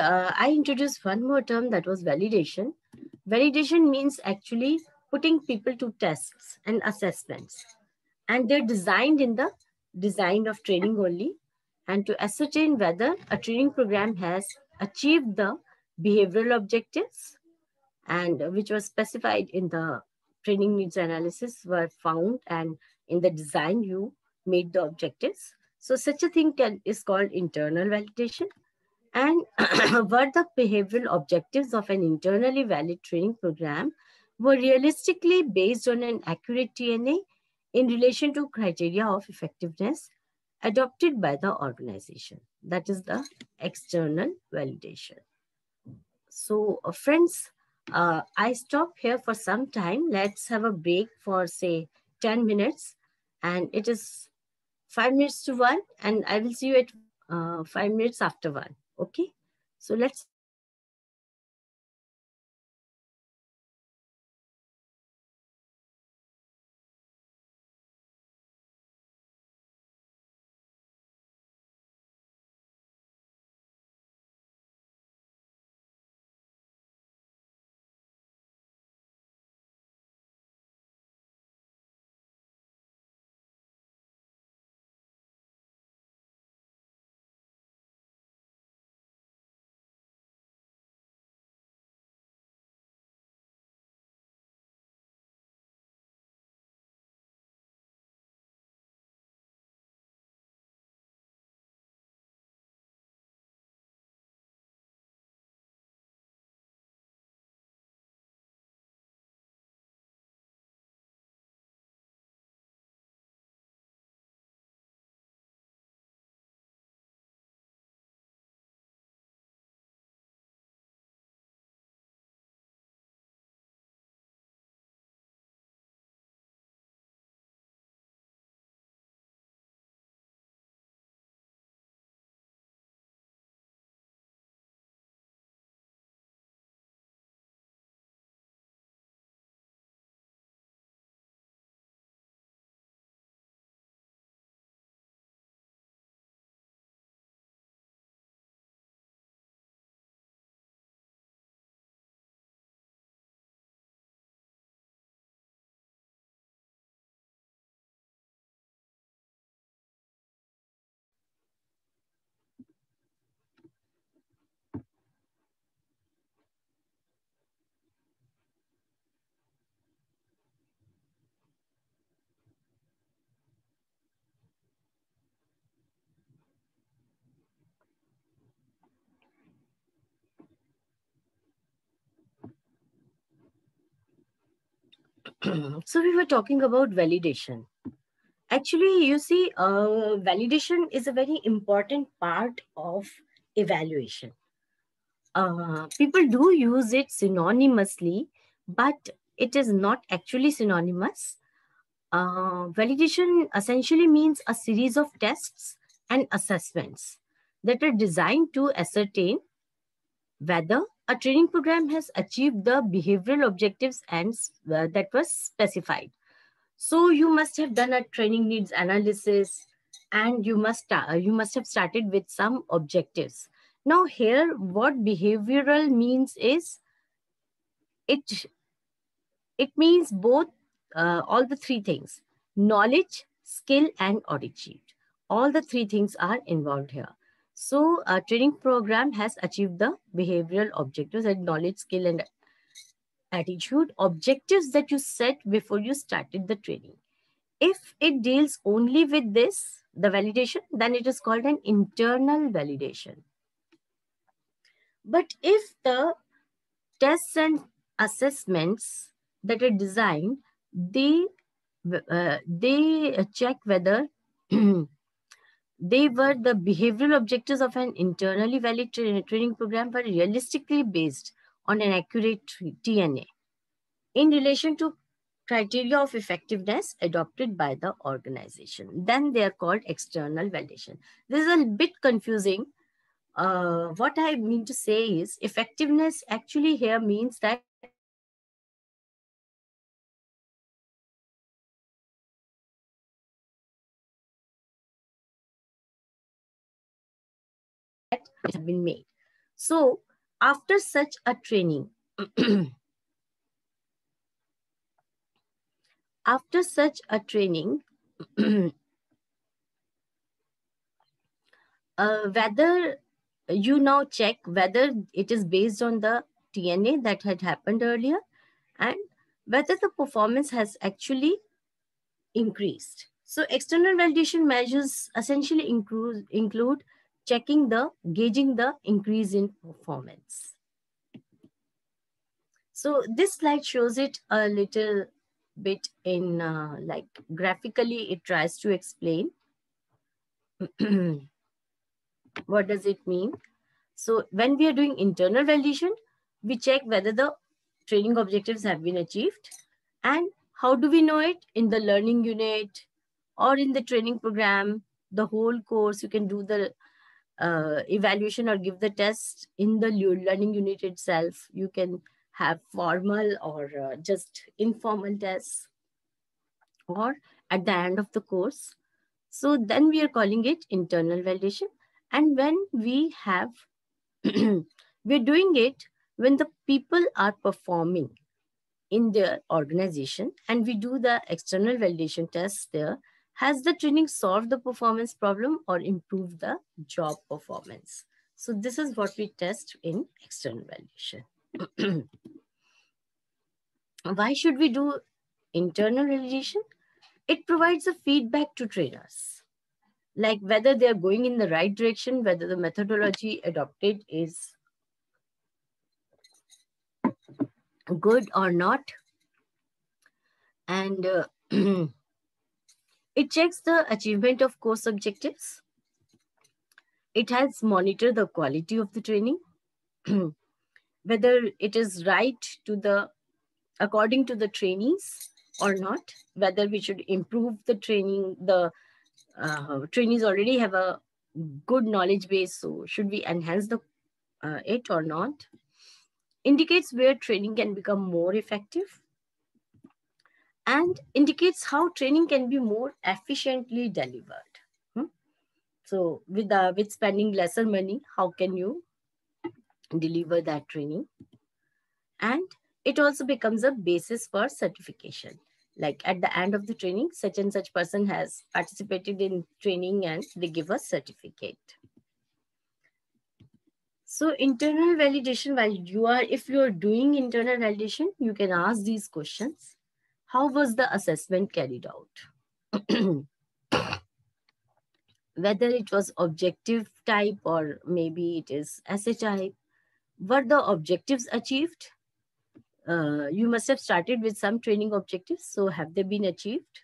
I introduced one more term, that was validation. Validation means actually putting people to tests and assessments. And they're designed in the design of training only, and to ascertain whether a training program has achieved the behavioral objectives, and which was specified in the training needs analysis were found, and in the design you made the objectives. So such a thing is called internal validation. And were the behavioral objectives of an internally valid training program were realistically based on an accurate TNA in relation to criteria of effectiveness adopted by the organization. That is the external validation. So friends, I stop here for some time. Let's have a break for say 10 minutes, and it is 5 minutes to 1, and I will see you at 5 minutes after 1. Okay, so let's. So we were talking about validation. Actually, you see, validation is a very important part of evaluation. People do use it synonymously, but it is not actually synonymous. Validation essentially means a series of tests and assessments that are designed to ascertain whether a training program has achieved the behavioral objectives and that was specified. So you must have done a training needs analysis, and you must have started with some objectives. Now here, what behavioral means is it means both all the three things. knowledge, skill, and attitude. All the three things are involved here. So a training program has achieved the behavioral objectives and knowledge, skill, and attitude, objectives that you set before you started the training. If it deals only with this, the validation, then it is called an internal validation. But if the tests and assessments that are designed, they check whether they were the behavioral objectives of an internally valid training program were realistically based on an accurate TNA in relation to criteria of effectiveness adopted by the organization. Then they are called external validation. This is a bit confusing. What I mean to say is effectiveness actually here means that have been made. So after such a training, after such a training, whether you now check whether it is based on the TNA that had happened earlier and whether the performance has actually increased. So external validation measures essentially include gauging the increase in performance. So this slide shows it a little bit in like graphically, it tries to explain what does it mean. So when we are doing internal validation, we check whether the training objectives have been achieved. And how do we know it? In the learning unit or in the training program, the whole course, you can do the evaluation or give the test in the learning unit itself. You can have formal or just informal tests or at the end of the course. So then we are calling it internal validation. And when we have, we're doing it when the people are performing in their organization and we do the external validation tests there. Has the training solved the performance problem or improved the job performance? So this is what we test in external validation. Why should we do internal validation? It provides a feedback to trainers, like whether they're going in the right direction, whether the methodology adopted is good or not. And it checks the achievement of course objectives. It helps monitor the quality of the training, whether it is right to the according to the trainees or not, whether we should improve the training. The trainees already have a good knowledge base, so should we enhance the it or not? Indicates where training can become more effective and indicates how training can be more efficiently delivered. So with spending lesser money, how can you deliver that training? And it also becomes a basis for certification. Like at the end of the training, such and such person has participated in training and they give a certificate. So internal validation, if you're doing internal validation, you can ask these questions. How was the assessment carried out? Whether it was objective type or maybe it is essay type. Were the objectives achieved? You must have started with some training objectives. So have they been achieved?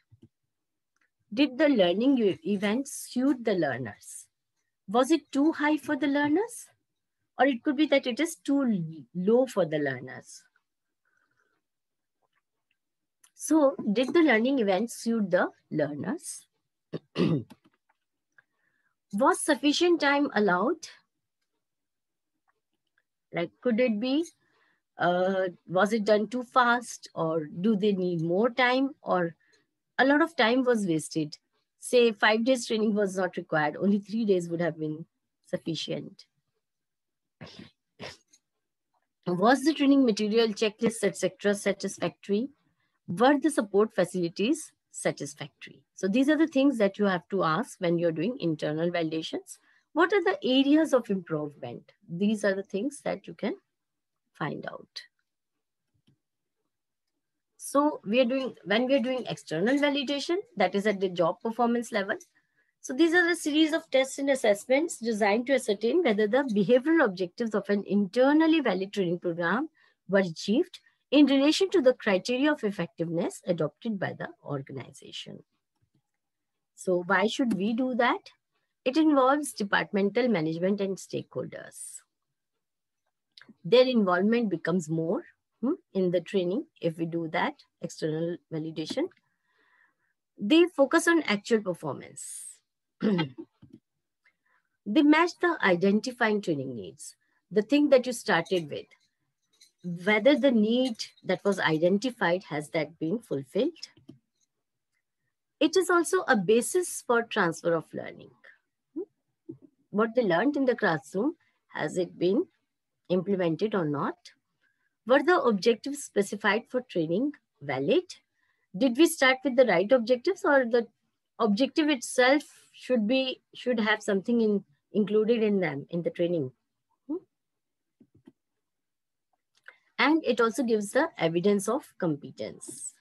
Did the learning event suit the learners? Was it too high for the learners? Or it could be that it is too low for the learners. So did the learning event suit the learners? Was sufficient time allowed? Like, could it be, was it done too fast or do they need more time or a lot of time was wasted? Say 5 days training was not required. Only 3 days would have been sufficient. Was the training material, checklist, etc. satisfactory? Were the support facilities satisfactory. So these are the things that you have to ask when you're doing internal validations. What are the areas of improvement? These are the things that you can find out. So when we are doing external validation, that is at the job performance level. So these are a series of tests and assessments designed to ascertain whether the behavioral objectives of an internally valid training program were achieved in relation to the criteria of effectiveness adopted by the organization. So why should we do that? It involves departmental management and stakeholders. Their involvement becomes more in the training if we do that external validation. They focus on actual performance. They match the identifying training needs, the thing that you started with, whether the need that was identified, has that been fulfilled. It is also a basis for transfer of learning. What they learned in the classroom, has it been implemented or not? Were the objectives specified for training valid? Did we start with the right objectives, or the objective itself should have something included in them in the training? And it also gives the evidence of competence.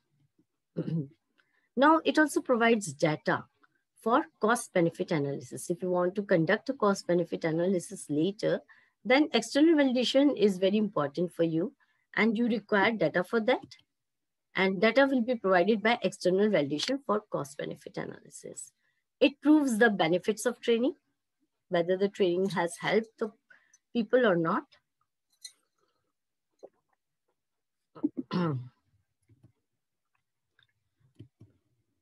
Now, it also provides data for cost-benefit analysis. If you want to conduct a cost-benefit analysis later, then external validation is very important for you, and you require data for that. And data will be provided by external validation for cost-benefit analysis. It proves the benefits of training, whether the training has helped the people or not.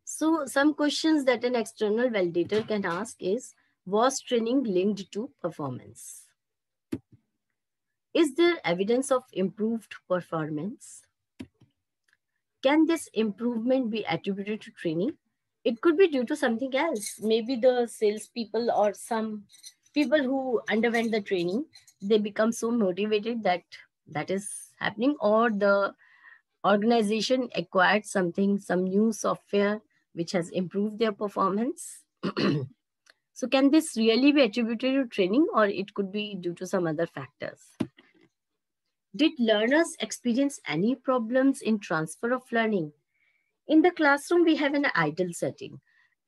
So some questions that an external validator can ask is, was training linked to performance? Is there evidence of improved performance? Can this improvement be attributed to training? It could be due to something else. Maybe the salespeople or some people who underwent the training, they become so motivated that that is happening, or the organization acquired something, some new software which has improved their performance. So can this really be attributed to training, or it could be due to some other factors? Did learners experience any problems in transfer of learning? In the classroom, we have an idle setting,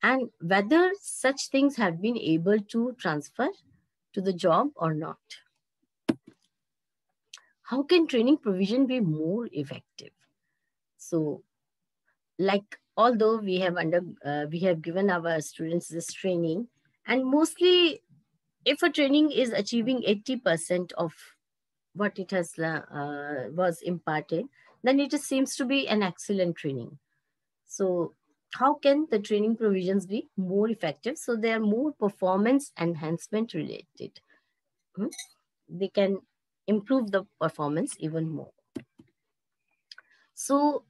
and whether such things have been able to transfer to the job or not. How can training provision be more effective? So, like, although we have given our students this training, and mostly if a training is achieving 80% of what it has was imparted, then it seems to be an excellent training. So how can the training provisions be more effective? So they are more performance enhancement related. They can improve the performance even more. So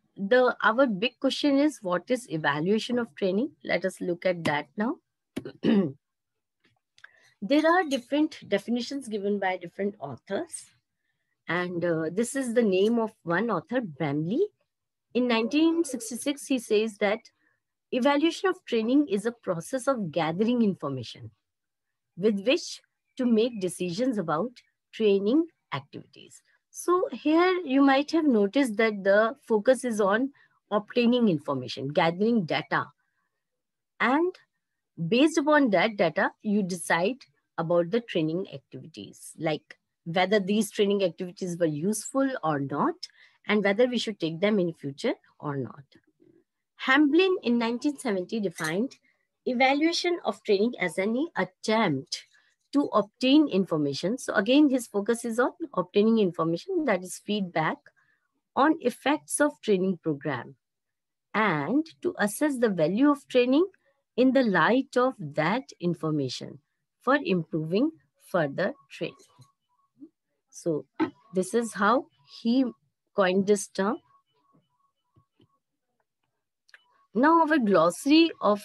our big question is, what is evaluation of training? Let us look at that now. There are different definitions given by different authors. And this is the name of one author, Bramley. In 1966, he says that evaluation of training is a process of gathering information with which to make decisions about training activities. So here you might have noticed that the focus is on obtaining information, gathering data. And based upon that data, you decide about the training activities, like whether these training activities were useful or not, and whether we should take them in future or not. Hamblin in 1970 defined evaluation of training as any attempt to obtain information. So again, his focus is on obtaining information, that is feedback on effects of training program, and to assess the value of training in the light of that information for improving further training. So this is how he coined this term. Now our glossary of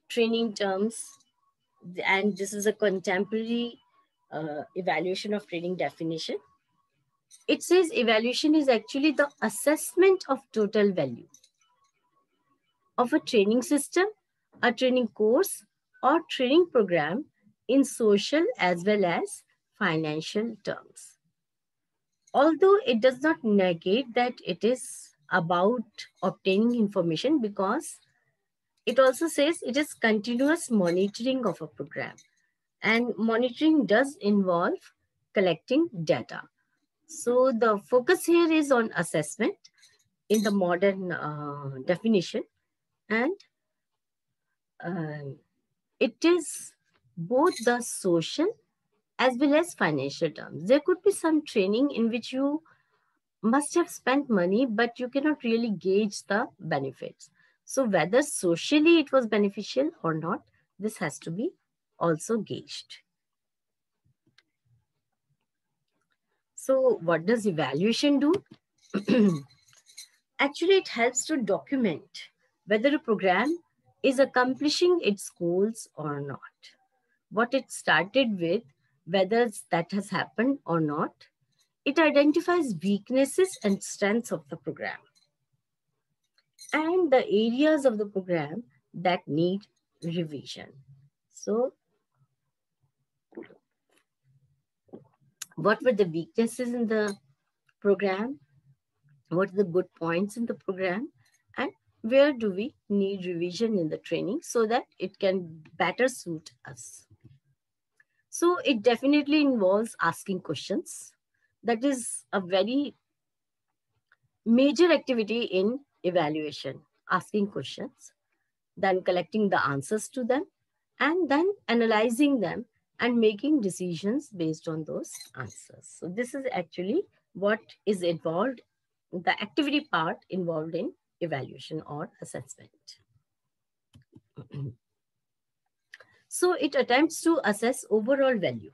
training terms, and this is a contemporary evaluation of training definition. It says evaluation is actually the assessment of total value of a training system, a training course, or training program in social as well as financial terms. Although it does not negate that it is about obtaining information, because it also says it is continuous monitoring of a program. And monitoring does involve collecting data. So the focus here is on assessment in the modern definition, and it is both the social as well as financial terms. There could be some training in which you must have spent money, but you cannot really gauge the benefits. So whether socially it was beneficial or not, this has to be also gauged. So what does evaluation do? Actually, it helps to document whether a program is accomplishing its goals or not. What it started with, whether that has happened or not. It identifies weaknesses and strengths of the program and the areas of the program that need revision. So, what were the weaknesses in the program? What are the good points in the program? And where do we need revision in the training so that it can better suit us? So, it definitely involves asking questions. That is a very major activity in evaluation, asking questions, then collecting the answers to them, and then analyzing them and making decisions based on those answers. So this is actually what is involved, the activity part involved in evaluation or assessment. So it attempts to assess overall value,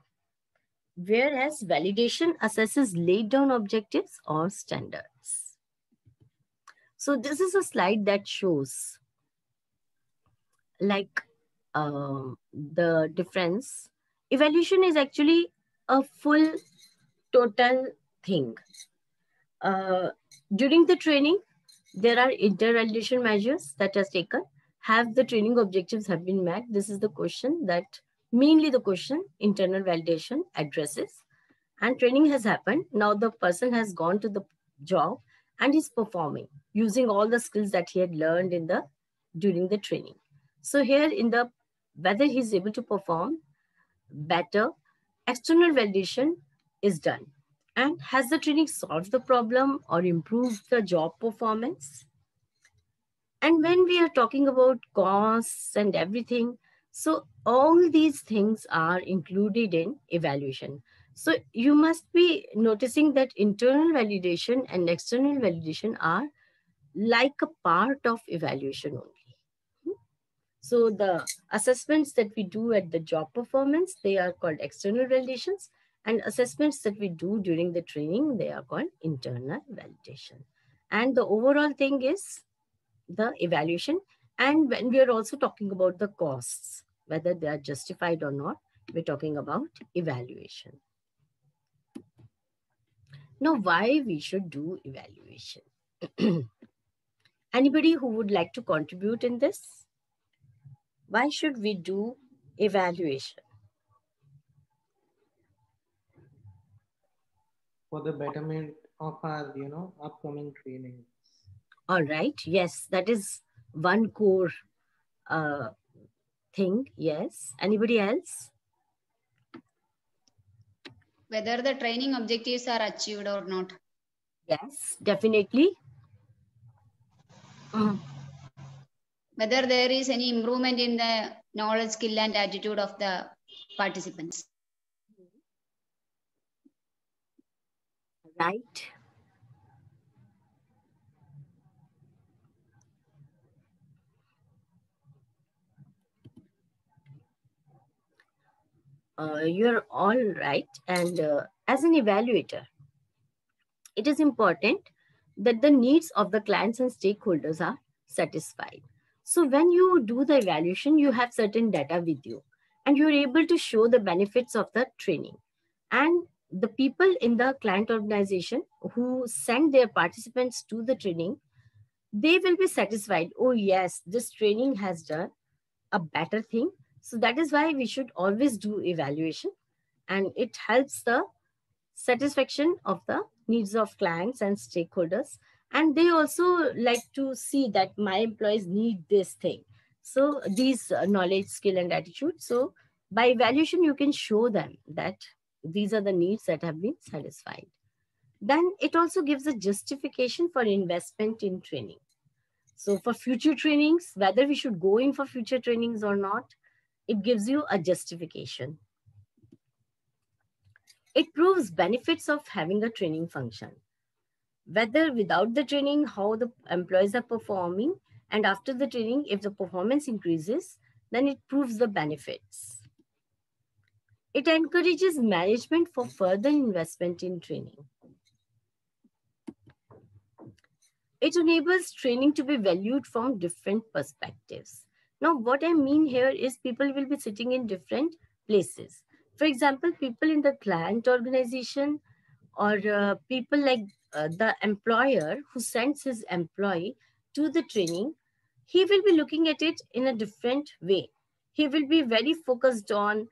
whereas validation assesses laid down objectives or standards. So this is a slide that shows like the difference. Evaluation is actually a full total thing. During the training, there are inter-validation measures that are taken. Have the training objectives have been met? This is the question that mainly the question internal validation addresses. And training has happened. Now the person has gone to the job and is performing using all the skills that he had learned in the during the training. So here in the whether he's able to perform better, external validation is done. And has the training solved the problem or improved the job performance? And when we are talking about costs and everything, so all these things are included in evaluation. So you must be noticing that internal validation and external validation are like a part of evaluation only. So the assessments that we do at the job performance, they are called external validations, and assessments that we do during the training, they are called internal validation. And the overall thing is the evaluation. And when we are also talking about the costs, whether they are justified or not, we're talking about evaluation. Now, why we should do evaluation? Anybody who would like to contribute in this? Why should we do evaluation?
For the betterment of our, upcoming trainings.
All right. Yes, that is one core thing. Yes. Anybody else?
Whether the training objectives are achieved or not.
Yes, definitely.
Whether there is any improvement in the knowledge, skill, and attitude of the participants.
Right. You're all right. And as an evaluator, it is important that the needs of the clients and stakeholders are satisfied. So when you do the evaluation, you have certain data with you and you're able to show the benefits of the training. And the people in the client organization who send their participants to the training, they will be satisfied. Oh yes, this training has done a better thing. So that is why we should always do evaluation, and it helps the satisfaction of the needs of clients and stakeholders. And they also like to see that my employees need this thing. So these knowledge, skill, and attitude. So by evaluation, you can show them that these are the needs that have been satisfied. Then it also gives a justification for investment in training. So for future trainings, whether we should go in for future trainings or not, it gives you a justification. It proves benefits of having a training function. Whether without the training, how the employees are performing, and after the training, if the performance increases, then it proves the benefits. It encourages management for further investment in training. It enables training to be valued from different perspectives. Now, what I mean here is people will be sitting in different places. For example, people in the client organization, or people like the employer who sends his employee to the training, he will be looking at it in a different way. He will be very focused on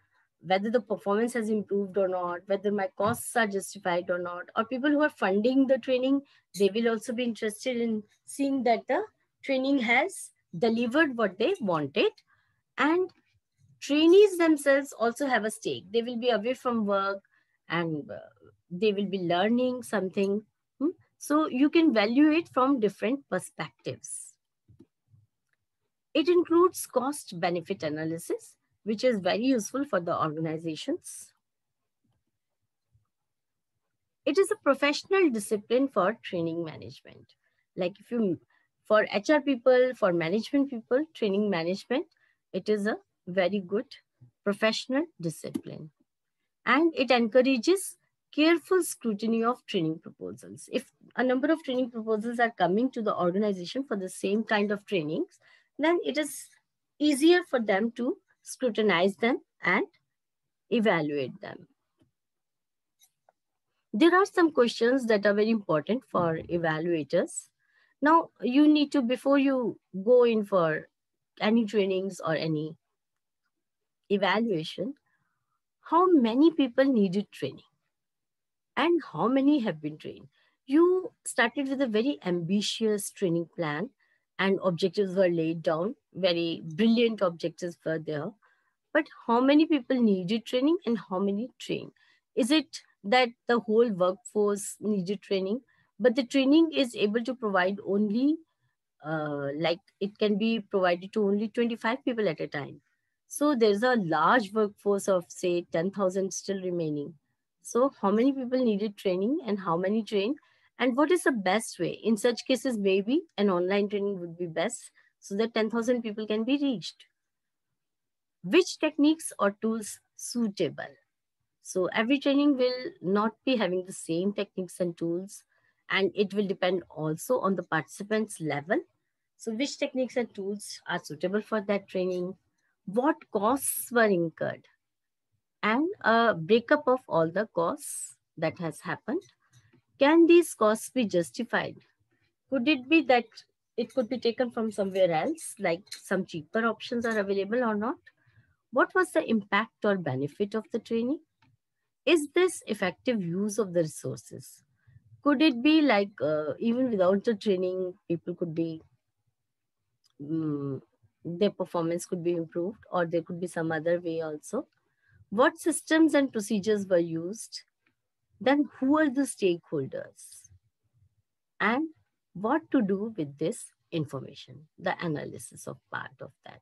whether the performance has improved or not, whether my costs are justified or not. Or people who are funding the training, they will also be interested in seeing that the training has delivered what they wanted. And trainees themselves also have a stake. They will be away from work, and they will be learning something. So you can value it from different perspectives. It includes cost benefit analysis, which is very useful for the organizations. It is a professional discipline for training management. Like if you, for HR people, for management people, training management, it is a very good professional discipline. And it encourages careful scrutiny of training proposals. If a number of training proposals are coming to the organization for the same kind of trainings, then it is easier for them to scrutinize them and evaluate them. There are some questions that are very important for evaluators. Now, you need to, before you go in for any trainings or any evaluation, how many people needed training and how many have been trained? You started with a very ambitious training plan and objectives were laid down. Very brilliant objectives were there. But how many people needed training and how many trained? Is it that the whole workforce needed training, but the training is able to provide only, like it can be provided to only 25 people at a time? So there's a large workforce of say 10,000 still remaining. So how many people needed training and how many trained? And what is the best way? In such cases, maybe an online training would be best so that 10,000 people can be reached. Which techniques or tools suitable? So every training will not be having the same techniques and tools, and it will depend also on the participants' level. So which techniques and tools are suitable for that training? What costs were incurred? And a breakup of all the costs that has happened. Can these costs be justified? Could it be that it could be taken from somewhere else, like some cheaper options are available or not? What was the impact or benefit of the training? Is this effective use of the resources? Could it be like even without the training, people could be, their performance could be improved, or there could be some other way also? What systems and procedures were used? Then who are the stakeholders? And what to do with this information, the analysis of part of that.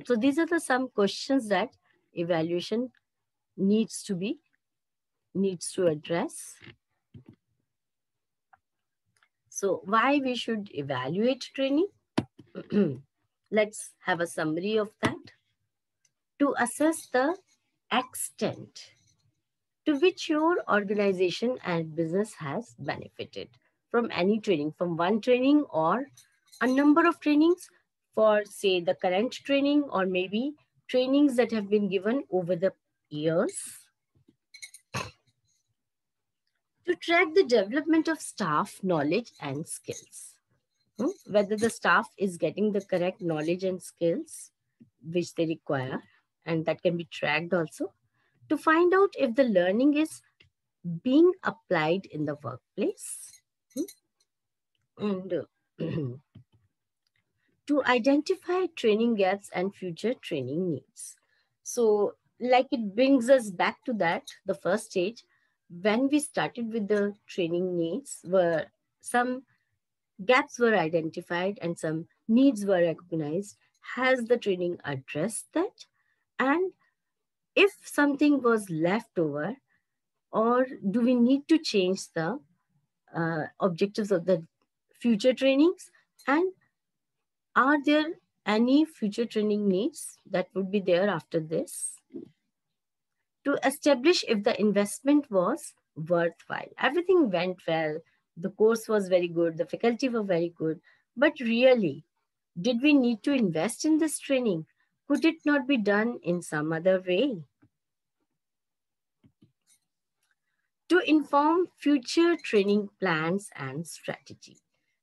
So these are the some questions that evaluation needs to address. So why we should evaluate training? Let's have a summary of that. To assess the extent to which your organization and business has benefited from any training, from one training or a number of trainings, for say the current training or maybe trainings that have been given over the years. To track the development of staff knowledge and skills. whether the staff is getting the correct knowledge and skills which they require, and that can be tracked also, to find out if the learning is being applied in the workplace, and to identify training gaps and future training needs. So, like, it brings us back to that, the first stage, when we started with the training needs, where some gaps were identified and some needs were recognized. Has the training addressed that? And if something was left over, or do we need to change the objectives of the future trainings? And are there any future training needs that would be there after this? To establish if the investment was worthwhile. Everything went well. The course was very good. The faculty were very good. But really, did we need to invest in this training? Could it not be done in some other way? To inform future training plans and strategy.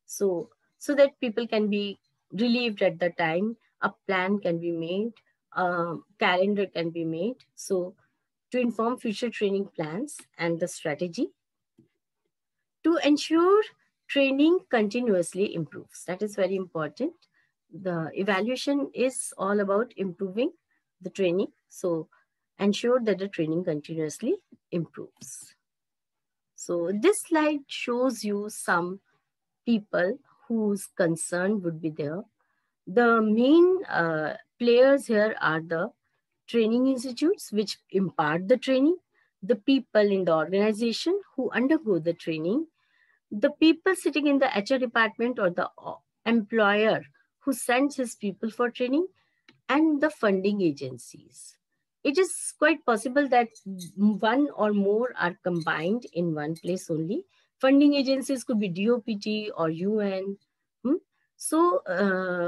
So that people can be relieved at the time, a plan can be made, a calendar can be made. So to inform future training plans and the strategy. To ensure training continuously improves. That is very important. The evaluation is all about improving the training. So ensure that the training continuously improves. So this slide shows you some people whose concern would be there. The main players here are the training institutes which impart the training, the people in the organization who undergo the training, the people sitting in the HR department or the employer who sends his people for training, and the funding agencies. It is quite possible that one or more are combined in one place only. Funding agencies could be DOPT or UN. So,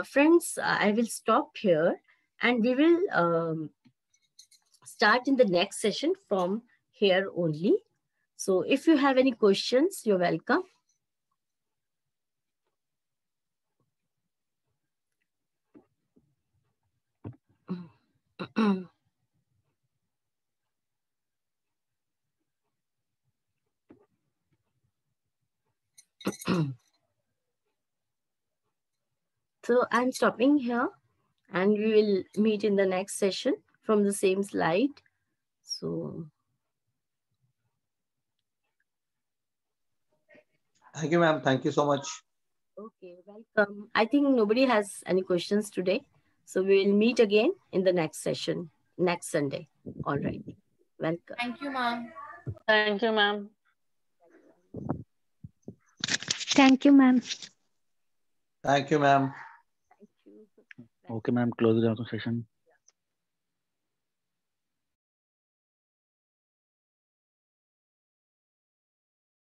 friends, I will stop here and we will start in the next session from here only. So if you have any questions, you're welcome. So I'm stopping here and we will meet in the next session from the same slide. So.
Thank you, ma'am. Thank you so much.
Okay, welcome. I think nobody has any questions today. So we will meet again in the next session, next Sunday. All right. Welcome.
Thank you, ma'am.
Thank you, ma'am.
Thank you, ma'am.
Thank you, ma'am.
Thank you.
Okay, ma'am. Close the session.